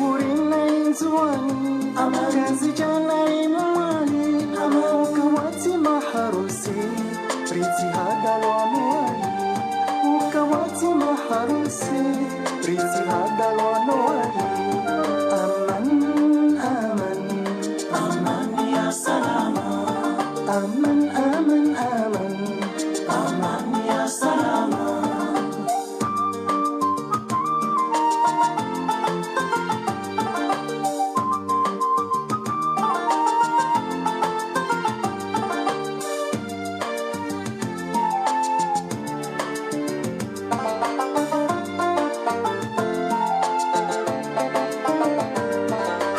Uhurina inzuani Kazi jana imwani Ukawati maharusi Riti hadalwani Ukawati maharusi Riti hadalwani Aman, aman Aman ya salama Aman, aman, aman Aman ya salama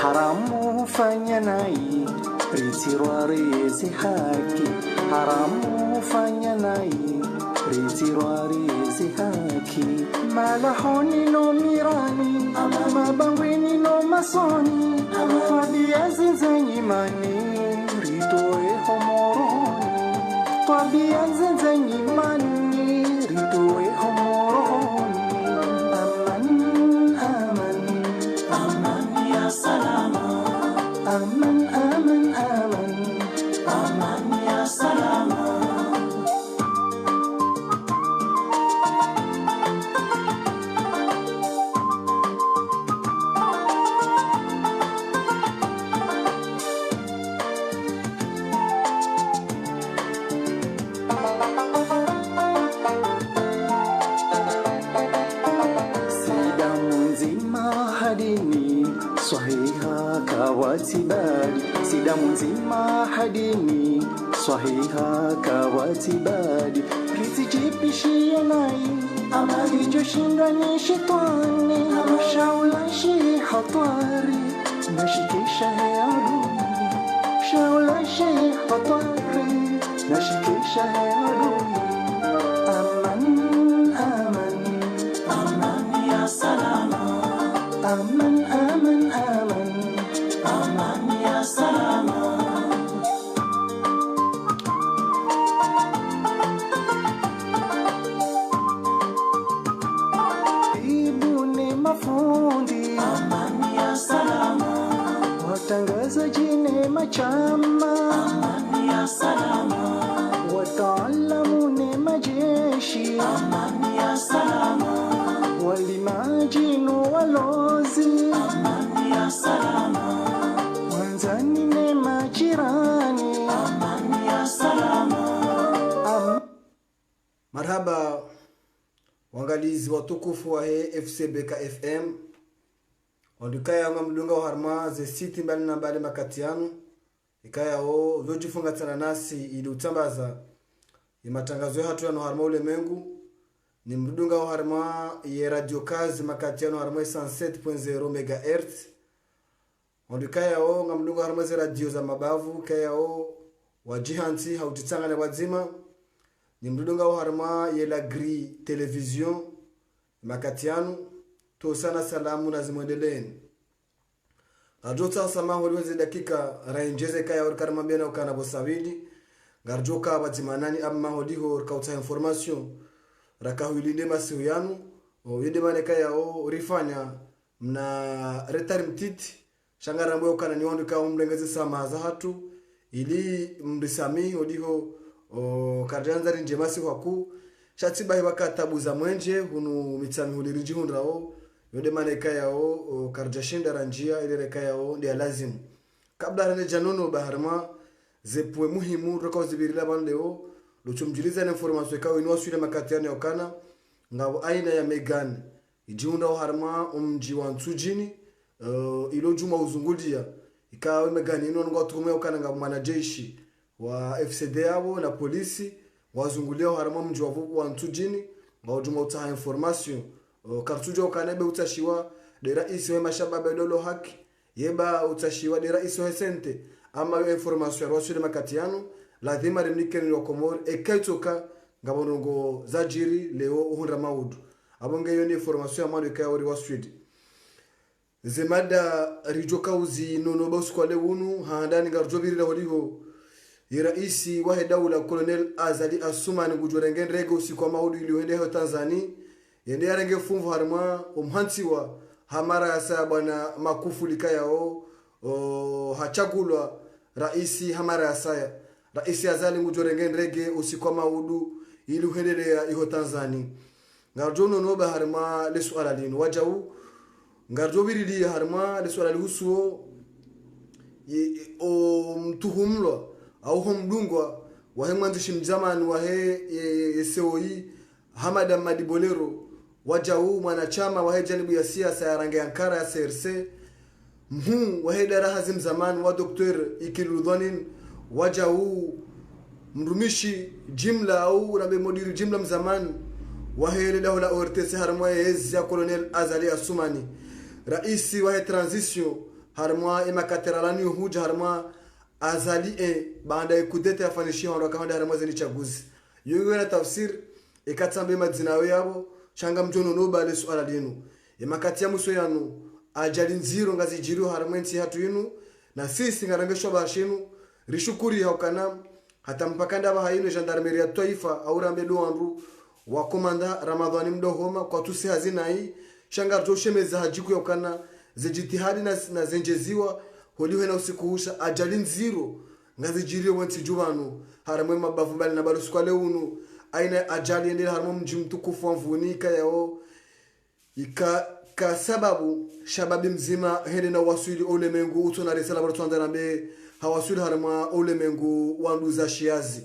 Haramu fanya nai Ritirwari haki Haramu fanya nai Ritirwari haki Malahoni no mirani Mabangweni no masoni Twabia zinzanyimani Ritoe homoroni Twabia zinzanyimani Ritoe homoroni Aman, aman Aman ya salama Aman, aman, aman Aman ya salama Swahiha kawatibadi Sidamu nzima hadini Swahiha kawatibadi Rizijipishia nai Ama hijoshindwa ni shetani Shaula shi hatari Nashikisha headuni Shaula shi hatari Nashikisha headuni Aman, aman Aman ya salama Aman, aman, aman Aman ya salama Ibu ni mafundi Aman ya salama Watangazaji ni machama Aman ya salama Wataalamu ni majeshi Aman ya salama Walimajinu walozi Aman ya salama Wanzani ne majirani Aman ya salama Marhaba wangalizi watukufu wa FCBK FM Wandukaya nga mdunga wa harma ze siti mbali na mbali makatianu Ikaya o zojifunga tana nasi ili utambaza Imatangazo ya hatu ya no harma ule mengu ni mdunga wa harma ye radio kazi makatiano harma 107.0 MHz Ondukaya o nga mdunga wa harma ze radio za mabavu kaya o wajihanti hautitanga na wazima ni mdunga wa harma ye la gri television makatiano to sana salamu na zimwendeleni radio sama waliweze dakika rainjeze kaya or karma bena ukana bosawidi garjoka bajimanani amma hodiho kauta information rakahulinde masiyanu yende maneka yao rifanya mna retari mtiti shangara mwe ukana niwandu ka umlengeze samaza hatu ili mrisami hodiho karjanzari njemasi waku shatiba hiwaka tabu za mwenje hunu mitsami huliriji hundrao yende maneka yao karjashinda ranjia ili reka yao ndia lazimu kabla rene janono baharma zepwe muhimu roka uzibirila bandeo luchumjiliza na information kawo inwa suile makatiano yokana ngabo aina ya Megan ijiunda harma umji wa Nsujini ilo juma uzungulia ikawa Megan ino ngo tukume yokana ngabo mwanajeshi wa FCD yabo na polisi wazungulia harma mji wa Nsujini ngabo juma utaha information kartujo yokana be utashiwa de rais wa mashababa dolo haki yeba utashiwa de rais wa sente ama information ya suile makatiano lazima rimnikeni wa Komori ekaitoka ngabonongo zajiri leo uhunda maudu abonge yoni information ya mwana kayori wa street zemada rijoka uzi nono bosko le wunu handani garjobiri la waliho iraisi wa daula colonel Azali Asumani gujorengen rego usiku wa maudu iliyoende ho Tanzania yende yarenge fumvu harma umhantiwa hamara ya saya bwana Magufuli kayao hachagulwa raisi hamara ya saya raisi azali ngujorengendrege usikwa maudu ili uhendelea iho Tanzania ngarjono noba harma le suala lino wajau ngarjo birili harma le suala lihusuo o mtuhumlo au homdungwa wahe mwanzishi mzamani wahe SOE Hamada Madibolero wajau mwanachama wahe janibu ya siasa ya rangi Ankara ya CRC wahe daraha zimzamani wa Dr. Ikiludhanin wajau mrumishi jimla au rambe modiri jimla mzamani wahe dawla ORTC harma ya Colonel Azali Asumani raisi wahe transition harma imakateralani huja harma Azali baada ya kudeta yafanishi wandoka handa harma zeni chaguzi yungu na tafsir ikatsambe madzinawe yabo changa mjono noba le suala linu imakati ya muso yanu ajali nziro ngazi jiru harmenti hatu yinu na sisi ngarangeshwa bashinu rishukuri haukana hata mpakanda bahayinu gendarmerie ya taifa au rambedo andu wa komanda Ramadhani Mdohoma kwa tusi hazina hii shanga toshemeza hajiku yaukana zijitihadi na zenjeziwa holiwe na usikuhusha ajali nziro ngazi jiru wanti jubanu haramwe mabavu bali na barusu kwa leunu aina ajali endele harmo mji mtukufu wa mvunika yao sababu shababi mzima hende na wasuli ulemengu uto na resala baratu andarambe hawasuli harma ulemengu wanduza shiazi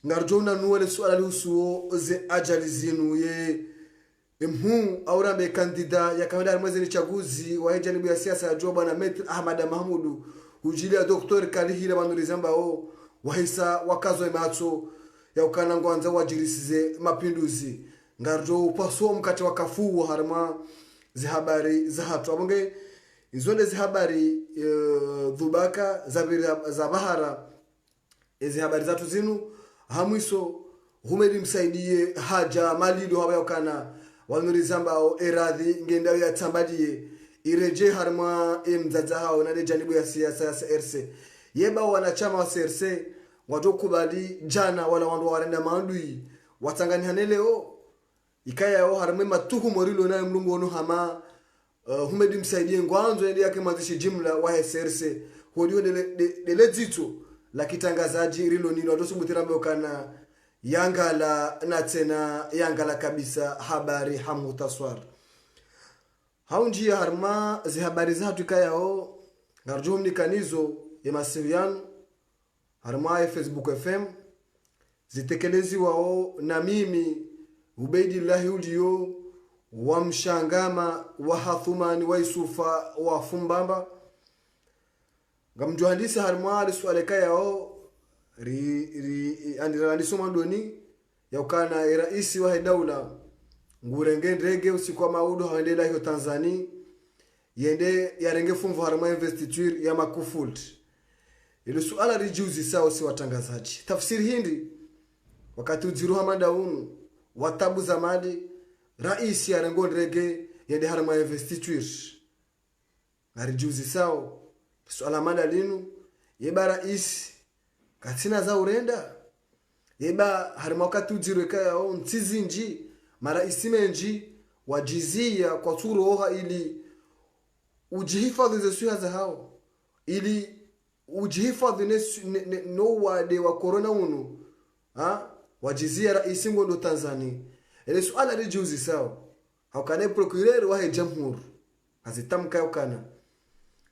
ngarjona nuwele suala lihusuo ze ajali zinu ye aurambe kandida ya kawenda harmweze ni chaguzi wa janibu ya siasa ya joba na Metri Ahmada Mahmudu hujilia Dr. Kalihira Banurizamba wahisa wakazo imacho ya ukana ngwanza wajirisize mapinduzi ngarjo upaso mkati wakafu harma zihabari za hatu abonge izonde zihabari dhubaka za bahara zihabari zatu zinu hamwiso humedi msaidie haja malido haba ukana wanurizamba eradhi ngenda ya tambadie ireje harma mzaza hao na janibu ya siasa ya CRC yeba wanachama wa CRC watokubali jana wala wandu warenda maandui watanganyane leo ikaya yao harame matuhu morilo na mlungu ono hama humedi msaidie ngwanzo ende yake mazishi jimla wa CRC hodio dele zito la kitangazaji rilo nino atosubutiramba ukana yangala na tena yangala kabisa habari hamutaswar haunjia harma zi habari zatu ikayao ngarjuhum nikanizo ya masiviano harma ya Facebook FM zitekelezi wao na mimi Ubaidillahi ulio wa Mshangama wa Hathumani wa Isufa wa Fumbamba ngamjuhandisa harma alisualeka yao andiraniso mandoni ya ukana raisi wa daula ngurengendrege usikwa maudu haendela hiyo Tanzania yende yarenge fumvu harma investiture ya Magufuli ile suala rijuzi sawa si watangazaji tafsiri hindi wakati ujiruha madaunu watabu zamadi raisi yarengondrege yende harma investiture ngarijuzi sawa suala mada linu yeba raisi katina za urenda yeba harima wakati ujirweka yao ntizinji mara isimenji wajizia kwa turoha ili ujihifadhi ze suya za hao ili ujihifadhi no wade wa corona unu wajizia raisi ngondo Tanzania ile suala lijuzi sawa haukane procureur wa jamhuri azitamka ukana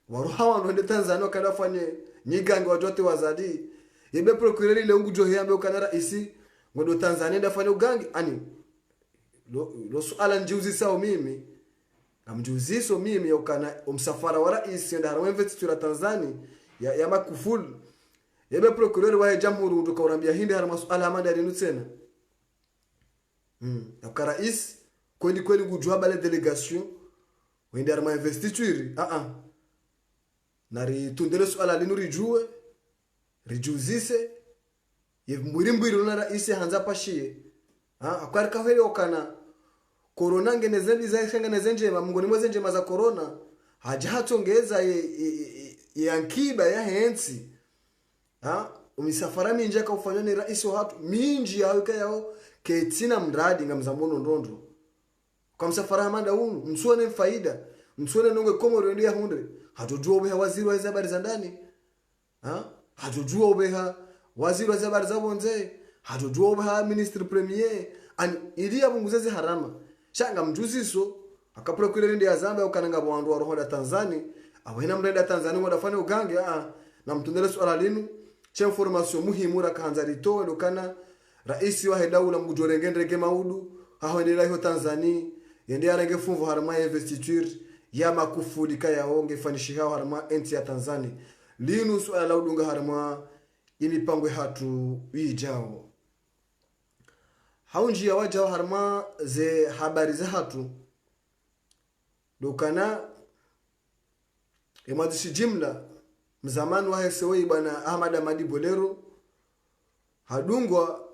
waruhawa ndo Tanzania kadafanye nyigange watote wazadi yebe procureur ile ngujo hiambe ukana raisi ngondo Tanzania ndafanya ugangi ani lo suala njuzi sawa mimi amjuziso mimi ukana umsafara wa raisi nda harwe investiture Tanzania ya Magufuli yebe procureur wa jamhuri ndo kaurambia hindi har masuala amanda rinu tena ya rais kweli ngujwa bale delegation wende harma investiture nari tundele suala linu rijue rijuzise yemwirimbwiri na raisi hanza pashie akwari kahwele okana corona ngenezembi za shengeneze mngoni mweze njema za corona haja hatongeza yankiba ya hensi umisafara minji akafanywa ni raisi wa hatu minji yao kayao ketina mradi ngamzamono ndondo kwa msafara hamanda unu msuone faida msuone nonge komo rendia hunde hatujua ubeha waziri wa habari za ndani hatujua ubeha waziri wa habari za bonze hatujua ubeha ministre premier an ilia bunguzeze harama shanga mjuziso akapura kule rendia Zambia ukananga bwandu wa roho da Tanzania awena mrenda Tanzania wadafanya ugange na mtundele swala linu cha information muhimu ra kanza litoe lokana raisi wa hedaula mgujorengendrege maudu hahoendela hiyo Tanzania yende arenge funvu harama investiture ya Magufuli kaya onge fanishi hao harama enti ya Tanzania linu swala la udunga harama imipango hatu wijao haunji ya wajao harama ze habari za hatu dokana emadishi jimla mzamani wa hesewe bwana Ahmad Amadi Bolero hadungwa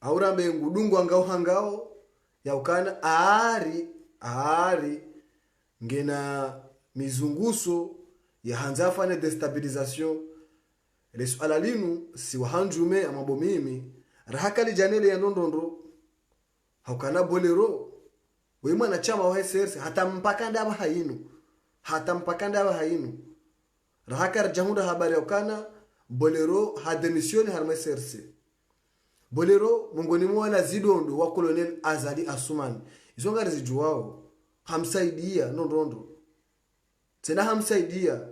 aurambe ngudungwa ngao ya ukana aari ngena mizunguso ya hanzafa ne destabilisation lesu alalinu si wahanjume amabomimi rahakali janele ya ndondondo haukana Bolero wema na chama wa SRC hata mpaka ndaba hainu rahakar jahunda habari ya ukana Bolero hademisioni harma SRC Bolero mungoni mwana zidondo wa Colonel Azali Asumani izongari zijuwao hamsaidia nondondo tena hamsaidia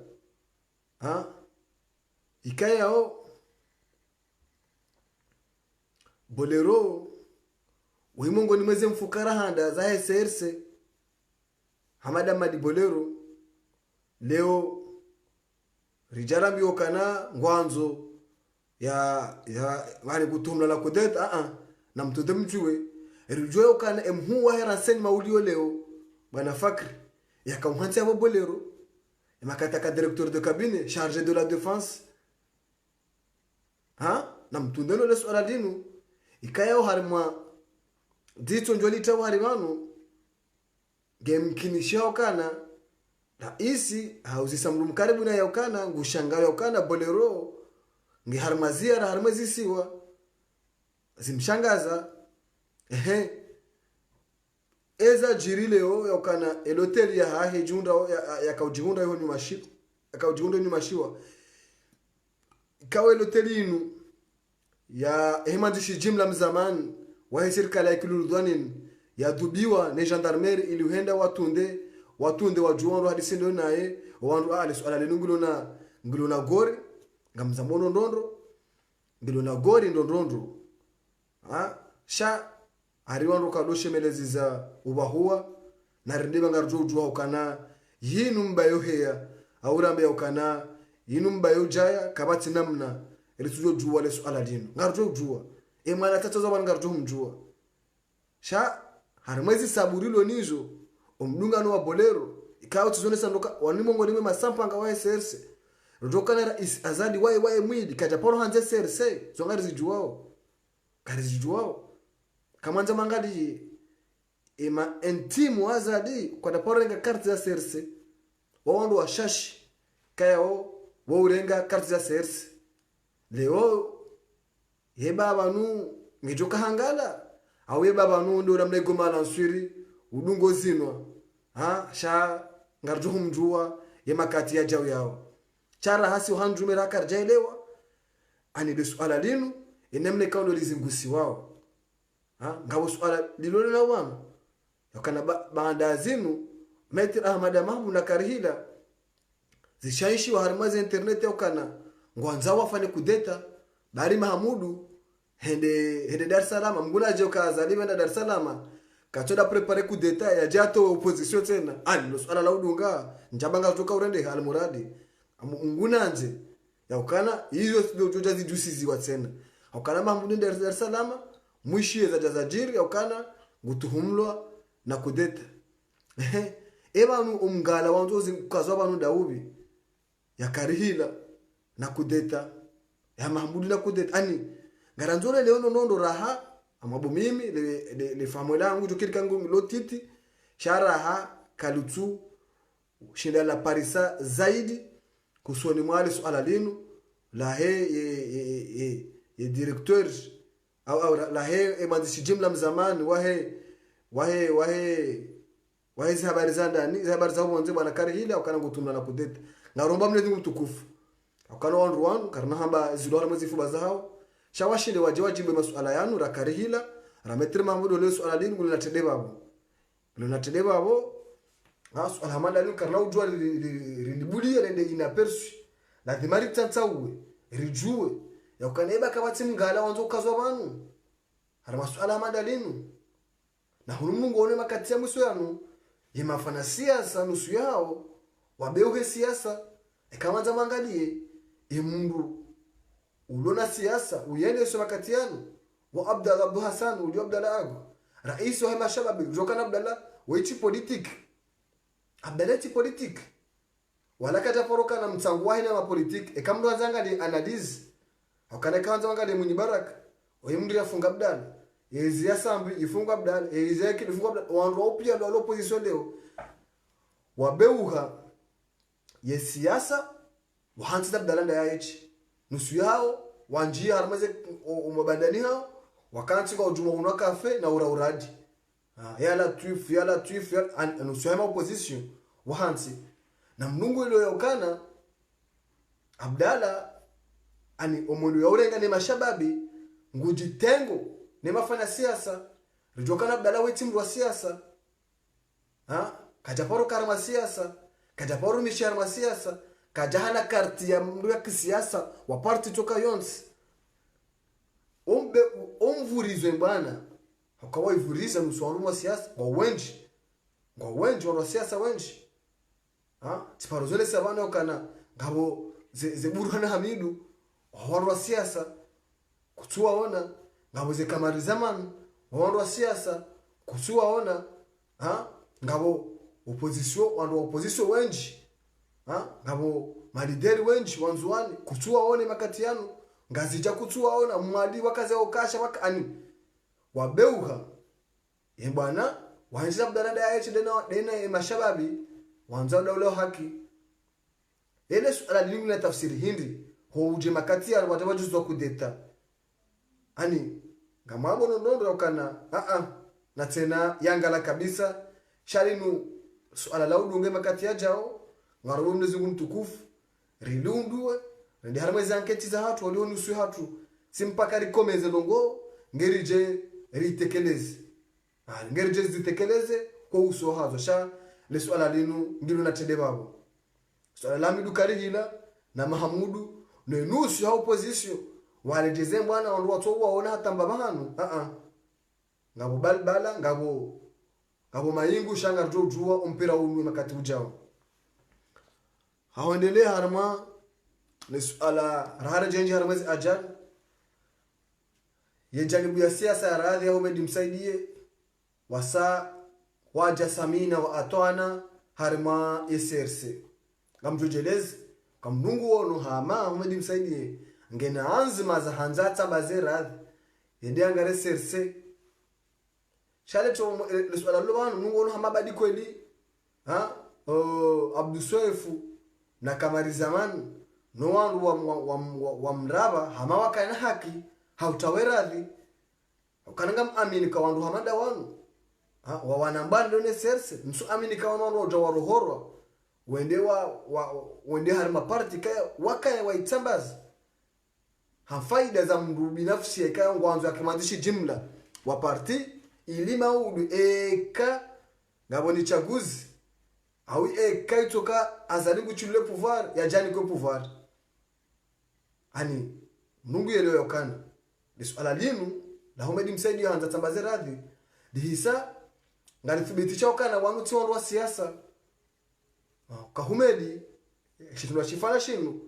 ikayao Bolero wimongoni mweze mfukara handa za SRC Ahmad Amadi Bolero leo rijarambi okana ngwanzo ya wani kutumla la kudeta na mtude mjue rijoe okana emhu wa herasen maulio leo bwana Fakri yakamhanzi abo Bolero makataka directeur de cabinet chargé de la défense na mtude no leso aladinu ikayao harima dito njoli tawa harimanu gemkinisha okana raisi hauzisa mkaribu na yaukana ngushanga yaukana Bolero ngi harmazia ra harmazisiwa zimshangaza eza jirileo yaukana elotel ya hahe junda ya kaujihunda yo nyumashi akaujihunda nyumashiwa kawe elotel inu ya hemandishi jimla mzamani wa serikali ya kiluludwanin ya dubiwa ne gendarmerie iliuhenda watunde wajuwanru hadisindo naye wandu swala lenungulo na gori ngamzamono ndondo ngilo na gori ndondondo sha ariwandu kadoshe melezi za ubahua na rendiba ngarjo ujwa ukana yinu mbayo heya aurambe ukana yinu mbayo jaya kabati namna elitujo juwa le swala lino ngarjo ujwa mwana tatazo bana ngarjo mjua sha harimwezi saburilo nizo omdungano wa Bolero ikawa tuzonesa ndoka wanimongo nimwe masampanga wa SRC rotokana rais Azadi wae mwidi kataporo hanze SRC zongari zijuwao kamanza mangali ema intimu Azadi kwa taporo nga karti za SRC wawandu wa shashi kayao waurenga karti za SRC leo yebaba nu ngijoka hangala au yebaba nu ndo ramnego nswiri udungo zinwa sha ngarjo mjua yemakati ya jao yao chara hasi uhanjume rakar jailewa ani de swala linu enemne kaundo lizingusi wao ngabo swala lilole na wana yakana baada zinu Metri Ahmad Mahmud na Karhila zishaishi wa harmazi internet yakana ngwanza wafane kudeta bari Mahamudu hende Dar es Salaam mgula joka zaliwa na Dar es Salaam kachoda prepare coup d'etat ya jato opposition tena lo swala la udunga njabanga kutoka urende almuradi ngunanje ya ukana hizo ndio joja zijusizi wa tena ukana Mahmud Dar es Salaam mwishi za jazajiri ya ukana gutuhumlwa na kudeta ebanu umgala wanzozi kazwa banu daubi ya Karihila na kudeta ya Mahmud na kudeta garanzole leo nondo raha amabo mimi le famela yangu jokirika ngu lotiti sharaha kalutu shinda la parisa zaidi kusoni mwale swala linu la he directeur au la he emandishi jimla mzamani wa he wahe zi habari za ndani zi habari za mwanze bwana karihila ukana ngutunda na kudeta ngaromba mnezi mtukufu ukana wandu karna hamba zidora mwezifu bazao shawashinde wajibe masuala yanu rakarihila rametri mamudo le suala linu ngulina tedeba abo suala hamanda linu karna ujua rindibulia lende inapersu la thimari tantsawe rijue ya ukaneba kabatsi mngala wanzo ukazwa banu hari masuala hamanda linu na hunu ngone makati ya muso yanu yemafana siasa nusu yao wabeuhe siasa ekamanza mangalie mundu ulona siasa uyende so makati yanu wa Abdallah Abdu Hassan uli Abdallah ago rais wa hema shababi jokana Abdallah wechi politique Abdallah ti politique wala kata poroka na mtsangu wa hina politique ekamdo anzangali analyze akana kanza wangali munyi baraka oyimndu yafunga Abdallah yezi yasambi ifunga Abdallah yezi yake ifunga Abdallah wandu opia ndo opposition leo wabeuha ye siasa wahanza Abdallah nda yaechi nusu yao wanjia harmaze umabandani hao wakanti kwa ujuma unwa kafe na urauradi yala tuif nusu yama opposition wahansi na mnungu ilo yaukana Abdallah ani omundu ya urenga ni mashababi ngujitengo ni mafanya siasa rijokana Abdallah weti mru wa siasa kajaporo karma siasa kajaporo misharma siasa kajahana karti ya mru ya kisiasa wa parti toka yonsi omvurizwe bwana hakawa ivuriza mswarumu wa siasa kwa wenji wa siasa wenji tiparozole sabana ukana ngabo ze Burhan Hamidu wa siasa kutua ona ngabo ze Kamari Zaman wa siasa kutua ona ngabo opposition wenji ngabo malideri wenji wanzuani kutua one makati yanu ngazija kutua ona mwadi wakaze okasha wakani wabeuha bwana wanjisa Abdallah da yachi dena mashababi wanza daula haki ele suala lingu na tafsiri hindi ho uje makati ya watawajuzo kudeta ani ngamabo nondo ukana na tena yangala kabisa shalinu suala la udunge makati ya jao ngaro mnezi mtukufu rilundwe ndi harmezi anketi za hatu walio nusu hatu simpaka rikomeze longo ngerije ritekeleze ngerije zitekeleze kwa uso hazo sha le suala linu ngilo na tede babo suala la midu karihila na Mahamudu no nusu ya opposition wale jeze bwana wandu watu waona hata mbabahanu ngabo balbala ngabo mayingu shanga rujua umpira unwe makati ujao hawendelee harma le suala rahara jenji harmezi ajal yejanibu ya siasa ya radhi ya umedi msaidie wasa waja samina wa atwana harma SRC ngamjojelezi kamnungu wono hama umedi msaidie ngena anzima za hanzata baze radhi yende angare SRC shale to le suala lobanu nungu wono hama badi kweli Abdu Soefu na Kamari Zaman no wandu wa mraba hama wakana haki hautaweradhi ukananga amini kwa wandu hamada wanu wa wanambani ne serse msu amini kwa wandu wajawarohorwa wende harima party kaya wakaya waitambaza hafaida za mdu binafsi ya kaya ngwanzo ya kimanzishi jimla wa party ilima udu ngaboni chaguzi au itoka azalingu chulule pouvoir ya jani kwa pouvoir ani mungu yelewe yokana lisuala linu la humedi msaidi hanza tambaze radhi dihisa ngalithibitisha okana wanuti wandu wa siasa kahumedi shitulwa shifana shinu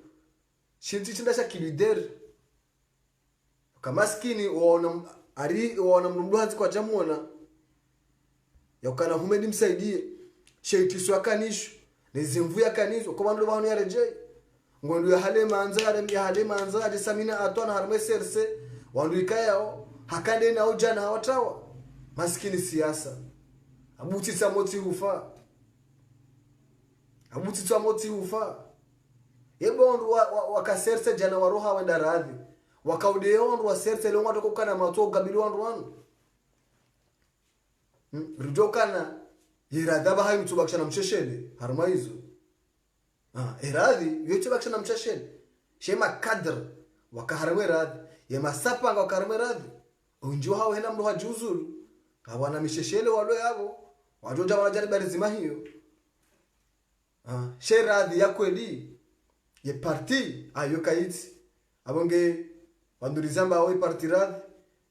shinti chindasha kilider kamaskini waona mnumduhazi kwa jamuona yokana humedi msaidie sheitisu ya kanishu nizimvu ya kanishu kwa wandu wanu ya rejei ngondu ya hale manzare samina atwana harme serse wandu ikayao hakande na ujana hawatawa maskini siasa abutitsa moti hufa yebo wandu wakaserse jana waroha wenda radhi wakaudeo wandu wa serse leo watu kokana mato gabili wandu rijokana iradha hayi mtubakisha na msheshele harma hizo iradhi yote bakisha na msheshele shema kadr wakaharwe radhi ya masapa wakaharwe radhi unjo hao hena mdo hajuzulu hawana misheshele walo yabo wajoja wanajari barizima hiyo sheradhi ya kweli ye parti ayo kaiti abonge wandurizamba awe parti radhi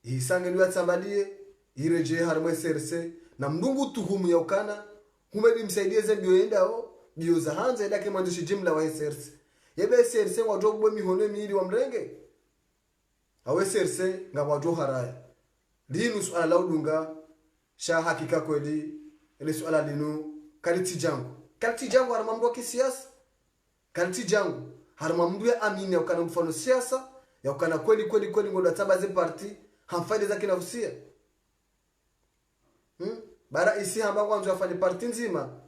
isange ndio atsambalie ireje harmwe serse na mdungu tuhumu ya ukana humedi msaidie zebio endao bio za hanze dake mwandishi jimla wa serse yebe serse wajobo mihono miili wa mrenge awe serse ngabwajo haraya linu suala laudunga sha hakika kweli ile suala linu kaliti jangu harma mdu wa kisiasa kaliti jangu harma mdu ya amini ya ukana mfano siasa ya ukana kweli ngoda tabaze parti hamfaide za kinafusia bara isi hamba kwanza afanye parti nzima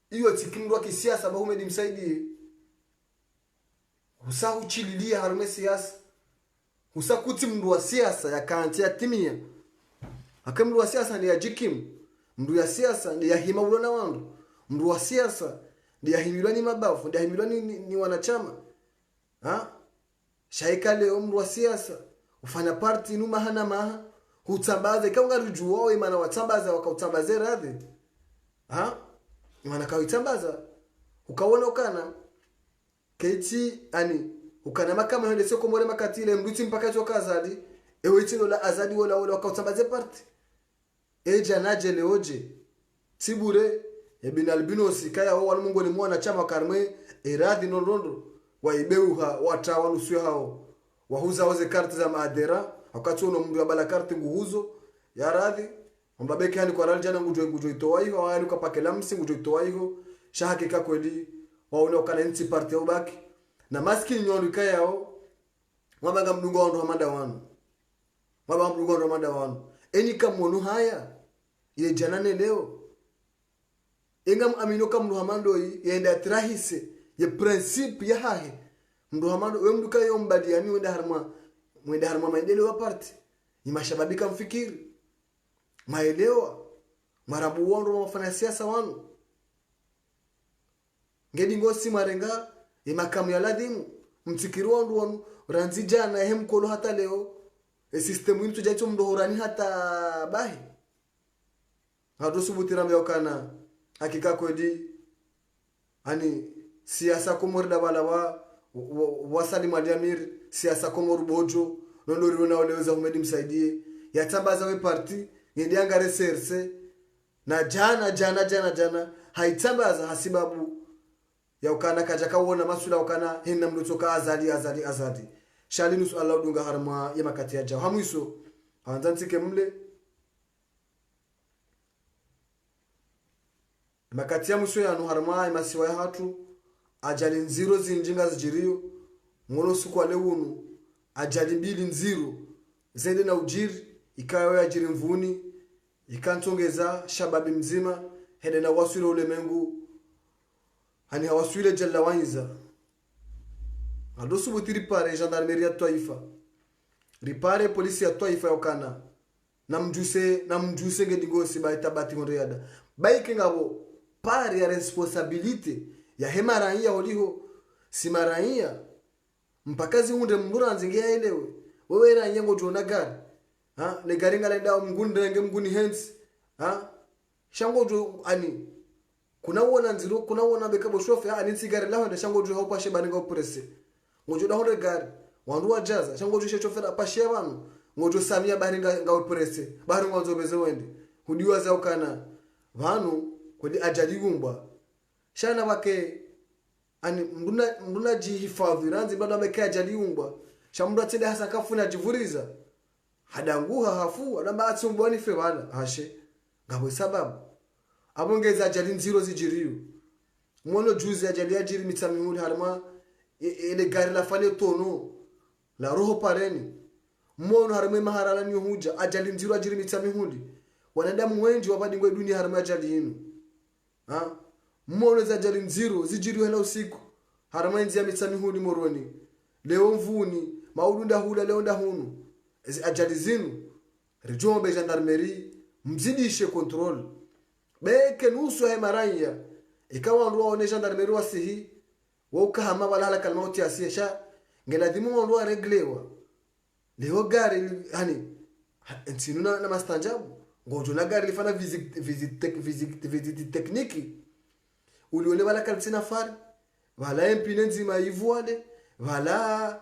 iyo tikimdu wa kisiasa ba humedi msaidie usa uchililia harma siasa usa kuti mdu wa siasa ya kanti ya timia akamdu wa siasa ni ya jikim mdu ya siasa ni ya hima ulona wandu mdu wa siasa ni ya himilwa ni mabafu ni ya himilwa ni wanachama shaika leo mdu wa siasa ufanya parti inuma hana maha hutambaze kama ngarujuwa we mana watambaza wakautambaze radhi mana kawitambaza ukawona ukana keiti ani ukana makama hende sio komore makatile mduti mpaka choka azadi ewe tino la azadi wala wakautambaze parti eja naje leoje tibure ebin albinosi kaya wao mungu ni mwana chama karme eradhi nondondo waibeuha watawanusu hao wahuza waze karti za maadera wakati uno mndu ya bala karti nguhuzo ya radhi mbabeke hani kwa raljana ngujo itoa hiyo wali kapake lamsi ngujo itoa hiyo shahakika kweli waone ukana nti parti ubaki na maskini nyondo kayao mabanga mdungo ndo hamanda wanu eni kamono haya ye janane leo engam amino kam mdu hamando yenda trahise ye principe ya hahe mdu hamando we mdu kayo mbadiani wenda harma maendeleo parti ni mashababika mfikiri maelewa marabu wondo wafanya siasa wanu ngedi ngosi marenga makamu ya ladhimu mtikiri wanu ranzija na hemkolo hata leo system yetu jaito mdohorani hata bahi hadosubuti rambe okana hakika kwedi ani siasa komorda bala wasali madamir siasa komoru bojo nondori wona oleweza humedi msaidie yatambaza we parti ngende angare serse na jana haitambaza hasibabu ya ukana kaja kaona masula ukana hinna mlutoka azadi shalinu su Allah dunga harma ya makati ya jaw hamuiso hanzantike mle makati ya muso ya no harma masiwa ya hatu ajali nziro zinjinga zijiriyo ngono suku ale wunu ajali mbili nziro zende na ujiri ikawa ya jiri mvuni ikantongeza shababi mzima hede na wasule ulemengu hani hawasule jalla wanza adosubuti ripare gendarmerie ya Taifa ripare polisi ya Taifa yokana na mjuse ngedingosi baitabati ngoriada baike ngabo pare ya responsabilite ya hemaraia oliho simaraia mpakazi unde mburanzi ngeelewe wewe raia ngojona gari le gari ngala ndao mguni hands shangojo ani kuna wona nziro kuna wona bekabo shofe ani sigari laho nda shangojo hopa shebani ngo presse ngojo da hore gari wandu wajaza shangojo shechofera pashe abantu ngojo samia bari nga presse bari ngo beze wende hudiwa za ukana vanu kweli ajali gumba shana wake ani mduna jihifadhi ranzi bado amekaa ajali gumba shamdu atende hasa kafuna jivuriza hadanguha hafu adamba atsumboni fe bana hashe ngabo sababu abongeza ajali nziro zijiriyo mwono juzi ajali ajiri mitamihuli harma ile gari la fale tono la roho pareni mwono harma maharala ni huja ajali nziro ajiri mitamihuli wanadamu wengi wabadingwe dunia harma ajali yinu mwono za ajali nziro zijiriyo hela usiku harma nzia mitamihuli moroni leo mvuni maudunda hula leo ndahunu ajali zinu rijombe gendarmerie mzidishe control beke nusu ya maraya ikawa ndo waone gendarmerie wasihi wakahama wala hala kalmauti asiyesha ngeladimu ndo reglewa leo gari hani ntinuna na mastanjabu ngojo na gari lifana visit technique ulione wala kalsina fari wala empine nzima ivuade wala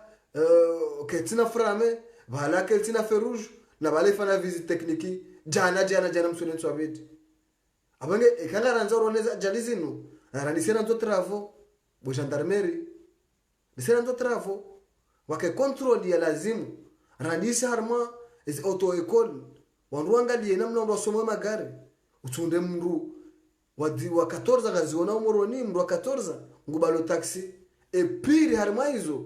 ketina frame wala ketina ferouge na wala ifana visit technique jana msule nswabeti abange ekanga ranzoro neza jalizinu arandisena ndo travaux bo gendarmerie disena ndo travaux wake control ya lazimu randisi harma is auto école wanruanga die namna ndo somo magari utunde mru wa 14 gaziona umoroni mru wa 14 ngubalo taxi e pire harma hizo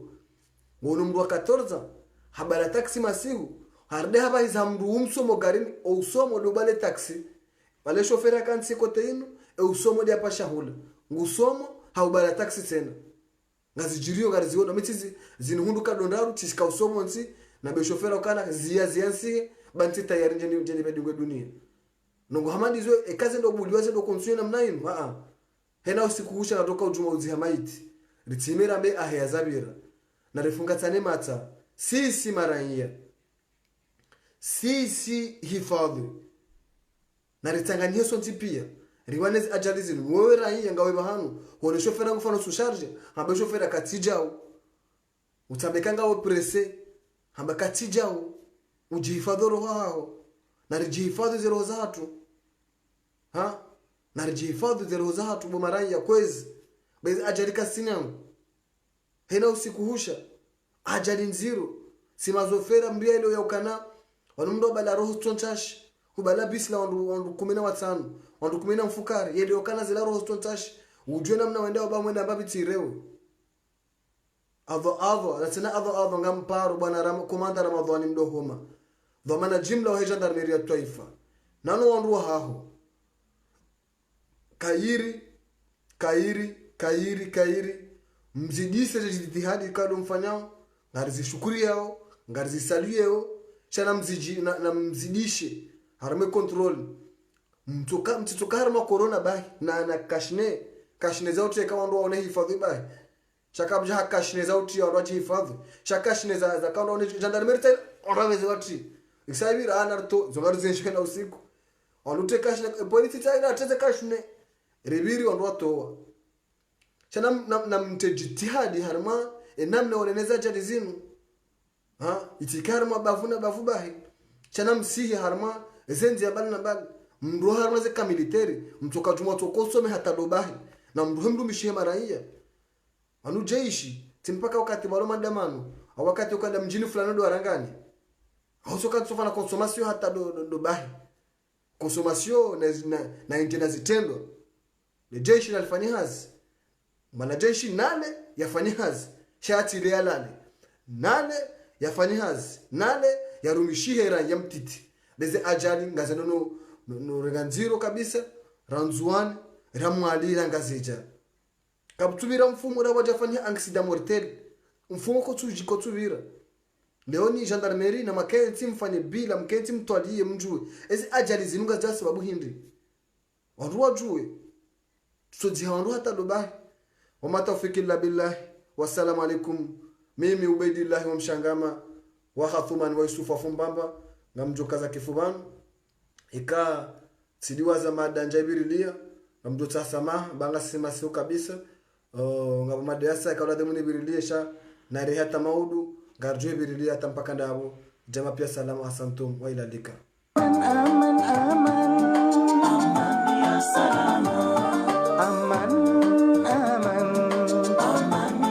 ngono mru wa 14 habala taxi masihu harde haba izamru umsomo garini o usomo dobale taxi wale shofera kansi kote inu e usomo dia pasha hula ngusomo haubala taxi tena ngazijirio gariziona mitizi zinuhunduka dondaru tishika usomo nsi na be shofera ukana ziansi banti tayari njeni bedungwe dunia nongo hamandi zo ekaze ndo buliwaze ndo konsuye namna inu hena usikuhusha natoka ujuma uzi hamaiti ritimera mbe ahya zabira na refunga tane mata sisi maranya sisi hifadhi na ritanganyia sonti pia riwanezi ajalizini wewe raia ngawe bahanu hone shofera ngufano susharge hambe shofera katijao utabekanga wo presse hamba katijao ujihifadhi roho hao na rijihifadhi roho zatu na rijihifadhi roho zatu bo maraya kwezi bezi ajalika sinyangu hena usikuhusha ajali nziro simazofera mbia ile ya ukana wanumdo bala roho tontash kubala bisla wandu 15 wandu 10 mfukari yele okana zila roho tontash ujue namna wenda ba mwenda babitirewe adho nasina adho ngamparo bwana komanda Ramadhani mdohoma dhamana jimla wa gendarmerie ya taifa nano wandu haho kairi mzidise jitihadi kado mfanyao ngarizi shukuri yao ngarizi salui yao chana mziji na mzidishe harame control mtuka harama corona bahi na kashne zauti kama ndo waone hifadhi bahi shakabja hakashne zauti ndo hifadhi shakashne za kama ndo gendarmerie onaweze wati isabira anarto zongarizi shikana usiku onute kashne polisi tayari ateze kashne ribiri ndo watoa chana na mtejitihadi harama enamna waneneza jalizinu itikarma bavu bahi chana msihi harma ezenzi ya bali na bali mndu harma zeka militeri mtoka juma tokosome hata dobahi na mndu mishihe maraia anu jeishi timpaka wakati balo mandamano au wakati ukanda mjini fulani ndo arangani au soka tsofa na consommation hata dobahi consommation na injena zitendo le jeishi alifanya hazi mana jeishi nane yafanya hazi shati ile yalale nane yafanya hazi nane yarumishihe ya mtiti beze ajali ngazano no reganziro kabisa ranzuani ramwali rangazeja kabutubira mfumo ra wajafanya accident mortel mfumo ko tubira leoni gendarmerie na makenzi mfanye bila mkenzi mtwalie mjue ezi ajali zinunga za sababu hindi wandu wajue tusojihandu hata dobahi wama tawfiki illa billah wassalamu alaikum mimi Ubaidillah wa Mshangama wa Khathuman wa Yusufa Fumbamba ngamjokaza kifubanu ika sidiwaza madanja birilia ngamjota samaha banga sema sio kabisa ngabo madasa kala demuni birilia sha na rehata maudu garjwe birilia tampaka ndabo jama pia salamu asantum wa ilalika aman ya salama aman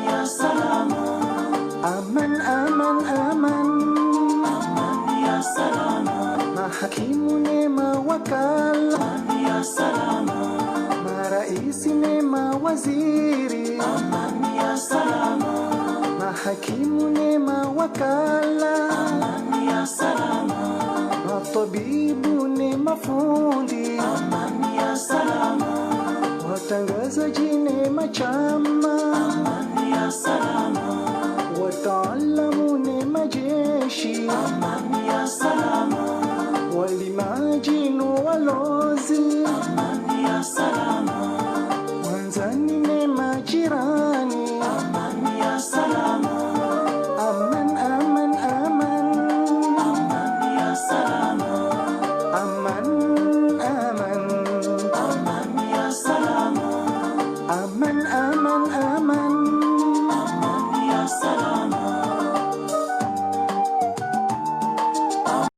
ya salama aman ya salama mahakimu nema wakala ya salama maraisi nema waziri aman ya salama mahakimu nema wakala aman ya salama matabibu nema fundi aman ya salama watangazaji nema chama aman ya salama wataalamu nema jeshi aman ya salama walimajinu aman, aman.